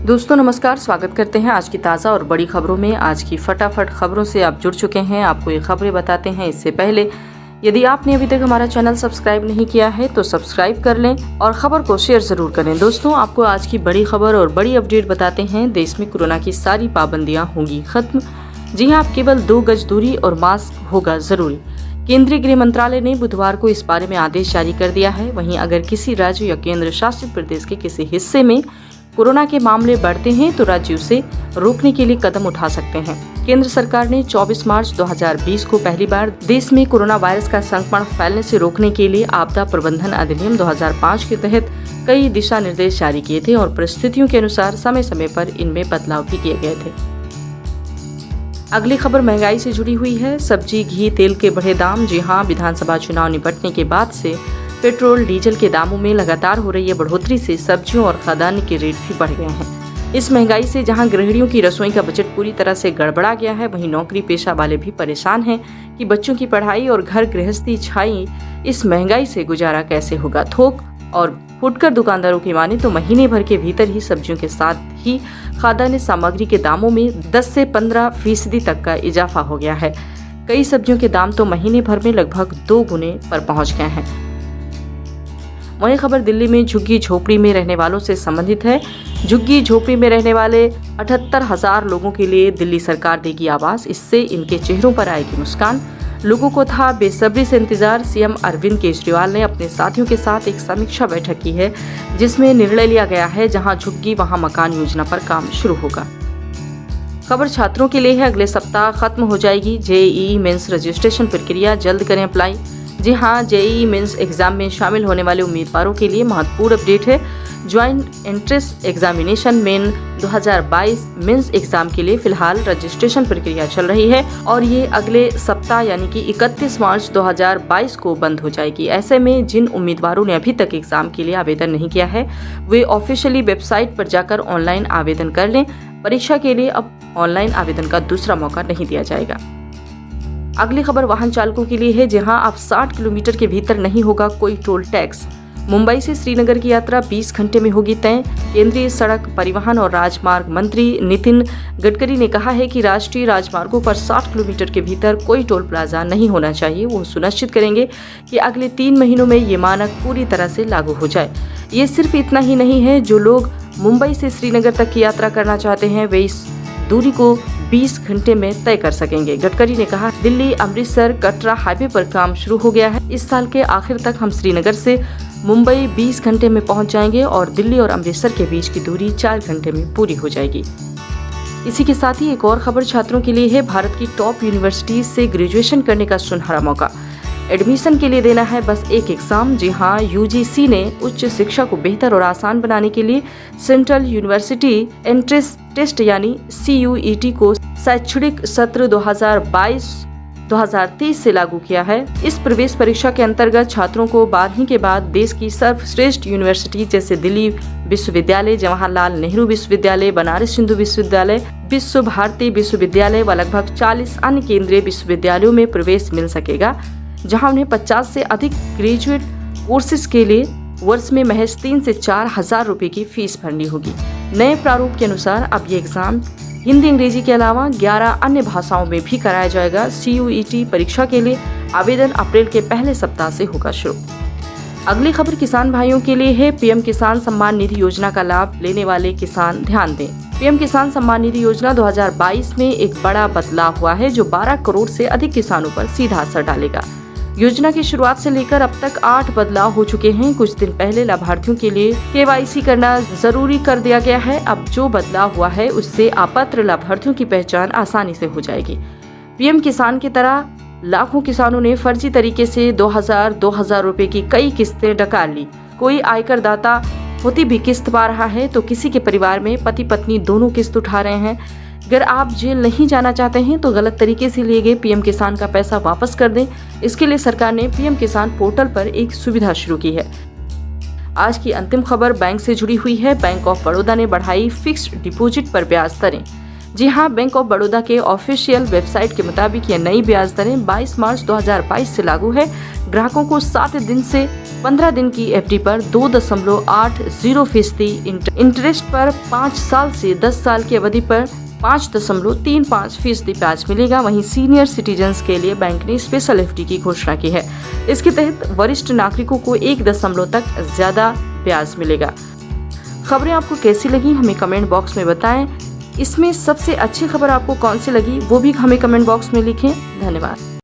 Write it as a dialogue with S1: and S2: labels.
S1: दोस्तों नमस्कार, स्वागत करते हैं आज की ताज़ा और बड़ी खबरों में। आज की फटाफट खबरों से आप जुड़ चुके हैं, आपको ये खबरें बताते हैं। इससे पहले यदि आपने अभी तक हमारा चैनल सब्सक्राइब नहीं किया है तो सब्सक्राइब कर लें और खबर को शेयर जरूर करें। दोस्तों आपको आज की बड़ी खबर और बड़ी अपडेट बताते हैं। देश में कोरोना की सारी पाबंदियां होंगी खत्म। जी हाँ, आप केवल 2 गज दूरी और मास्क होगा जरूरी। केंद्रीय गृह मंत्रालय ने बुधवार को इस बारे में आदेश जारी कर दिया है। वहीं अगर किसी राज्य या केंद्र शासित प्रदेश के किसी हिस्से में कोरोना के मामले बढ़ते हैं तो राज्य उसे रोकने के लिए कदम उठा सकते हैं। केंद्र सरकार ने 24 मार्च 2020 को पहली बार देश में कोरोना वायरस का संक्रमण फैलने से रोकने के लिए आपदा प्रबंधन अधिनियम 2005 के तहत कई दिशा निर्देश जारी किए थे और परिस्थितियों के अनुसार समय समय पर इनमें बदलाव भी किए गए थे। अगली खबर महंगाई से जुड़ी हुई है। सब्जी, घी, तेल के बढ़े दाम। जी हाँ, विधानसभा चुनाव निपटने के बाद से पेट्रोल, डीजल के दामों में लगातार हो रही है बढ़ोतरी से सब्जियों और खाद्यान्न के रेट भी बढ़ गए हैं। इस महंगाई से जहां गृहिणियों की रसोई का बजट पूरी तरह से गड़बड़ा गया है, वहीं नौकरी पेशा वाले भी परेशान हैं कि बच्चों की पढ़ाई और घर गृहस्थी छाई इस महंगाई से गुजारा कैसे होगा। थोक और फुटकर दुकानदारों की माने तो महीने भर के भीतर ही सब्जियों के साथ ही खाद्यान्न सामग्री के दामों में 10 से 15% तक का इजाफा हो गया है। कई सब्जियों के दाम तो महीने भर में लगभग 2 गुने पर पहुंच गए हैं। वही खबर दिल्ली में झुग्गी झोपड़ी में रहने वालों से संबंधित है। झुग्गी झोपड़ी में रहने वाले 78,000 लोगों के लिए दिल्ली सरकार देगी आवास। इससे इनके चेहरों पर आएगी मुस्कान। लोगों को था बेसब्री से इंतजार। सीएम अरविंद केजरीवाल ने अपने साथियों के साथ एक समीक्षा बैठक की है, जिसमें निर्णय लिया गया है जहां झुग्गी वहां मकान योजना पर काम शुरू होगा। खबर छात्रों के लिए है। अगले सप्ताह खत्म हो जाएगी जेईई मेंस रजिस्ट्रेशन प्रक्रिया, जल्द करें अप्लाई। जी हाँ, जेईई मेंस एग्जाम में शामिल होने वाले उम्मीदवारों के लिए महत्वपूर्ण अपडेट है। Joint entrance examination main 2022 mains exam के लिए फिलहाल रजिस्ट्रेशन प्रक्रिया चल रही है और ये अगले सप्ताह यानी कि 31 मार्च 2022 को बंद हो जाएगी। ऐसे में जिन उम्मीदवारों ने अभी तक एग्जाम के लिए आवेदन नहीं किया है, वे ऑफिशियली वेबसाइट पर जाकर ऑनलाइन आवेदन कर लें। परीक्षा के लिए अब ऑनलाइन आवेदन का दूसरा मौका नहीं दिया जाएगा। अगली खबर वाहन चालकों के लिए है, जहां अब 60 किलोमीटर के भीतर नहीं होगा कोई टोल टैक्स। मुंबई से श्रीनगर की यात्रा 20 घंटे में होगी तय। केंद्रीय सड़क परिवहन और राजमार्ग मंत्री नितिन गडकरी ने कहा है कि राष्ट्रीय राजमार्गों पर 60 किलोमीटर के भीतर कोई टोल प्लाजा नहीं होना चाहिए। वो सुनिश्चित करेंगे कि अगले 3 महीनों में ये मानक पूरी तरह से लागू हो जाए। ये सिर्फ इतना ही नहीं है, जो लोग मुंबई से श्रीनगर तक की यात्रा करना चाहते हैं वे इस दूरी को 20 घंटे में तय कर सकेंगे। गडकरी ने कहा, दिल्ली अमृतसर कटरा हाईवे पर काम शुरू हो गया है। इस साल के आखिर तक हम श्रीनगर से मुंबई 20 घंटे में पहुंच जाएंगे और दिल्ली और अमृतसर के बीच की दूरी 4 घंटे में पूरी हो जाएगी। इसी के साथ ही एक और खबर छात्रों के लिए है। भारत की टॉप यूनिवर्सिटी से ग्रेजुएशन करने का सुनहरा मौका। एडमिशन के लिए देना है बस एक एग्जाम। जी हाँ, यूजीसी ने उच्च शिक्षा को बेहतर और आसान बनाने के लिए सेंट्रल यूनिवर्सिटी एंट्रेंस टेस्ट यानी CUET को शैक्षणिक सत्र 2022-2023 से लागू किया है। इस प्रवेश परीक्षा के अंतर्गत छात्रों को 12वीं के बाद देश की सर्वश्रेष्ठ यूनिवर्सिटी जैसे दिल्ली विश्वविद्यालय, जवाहरलाल नेहरू विश्वविद्यालय, बनारस हिंदू विश्वविद्यालय, विश्व भारती विश्वविद्यालय व लगभग 40 अन्य केंद्रीय विश्वविद्यालयों में प्रवेश मिल सकेगा, जहां उन्हें 50 से अधिक ग्रेजुएट कोर्सेज के लिए वर्ष में महज 3 से 4 हजार रुपए की फीस भरनी होगी। नए प्रारूप के अनुसार अब ये एग्जाम हिंदी अंग्रेजी के अलावा 11 अन्य भाषाओं में भी कराया जाएगा। CUET परीक्षा के लिए आवेदन अप्रैल के पहले सप्ताह से होगा शुरू। अगली खबर किसान भाइयों के लिए है। PM किसान सम्मान निधि योजना का लाभ लेने वाले किसान ध्यान दें। PM किसान सम्मान निधि योजना 2022 में एक बड़ा बदलाव हुआ है, जो 12 करोड़ से अधिक किसानों पर सीधा असर डालेगा। योजना की शुरुआत से लेकर अब तक 8 बदलाव हो चुके हैं। कुछ दिन पहले लाभार्थियों के लिए KYC करना जरूरी कर दिया गया है। अब जो बदलाव हुआ है उससे अपात्र लाभार्थियों की पहचान आसानी से हो जाएगी। PM किसान की तरह लाखों किसानों ने फर्जी तरीके से 2000 रुपए की कई किस्तें डकार ली। कोई आयकर दाता होती भी किस्त पा रहा है तो किसी के परिवार में पति पत्नी दोनों किस्त उठा रहे हैं। अगर आप जेल नहीं जाना चाहते हैं तो गलत तरीके से लिए गए PM किसान का पैसा वापस कर दें। इसके लिए सरकार ने PM किसान पोर्टल पर एक सुविधा शुरू की है। आज की अंतिम खबर बैंक से जुड़ी हुई है। बैंक ऑफ बड़ौदा ने बढ़ाई फिक्स्ड डिपॉजिट पर ब्याज दरें। जी हाँ, बैंक ऑफ बड़ौदा के ऑफिशियल वेबसाइट के मुताबिक यह नई ब्याज दरें 22 मार्च 2022 से लागू है। ग्राहकों को 7 दिन से 15 दिन की एफडी पर 2.80% इंटरेस्ट पर 5 साल से 10 साल की अवधि पर 5.35% ब्याज मिलेगा। वहीं सीनियर सिटीजन्स के लिए बैंक ने स्पेशल एफडी की घोषणा की है। इसके तहत वरिष्ठ नागरिकों को 1 तक ज्यादा ब्याज मिलेगा। खबरें आपको कैसी लगी हमें कमेंट बॉक्स में बताएं। इसमें सबसे अच्छी खबर आपको कौन सी लगी वो भी हमें कमेंट बॉक्स में लिखें। धन्यवाद।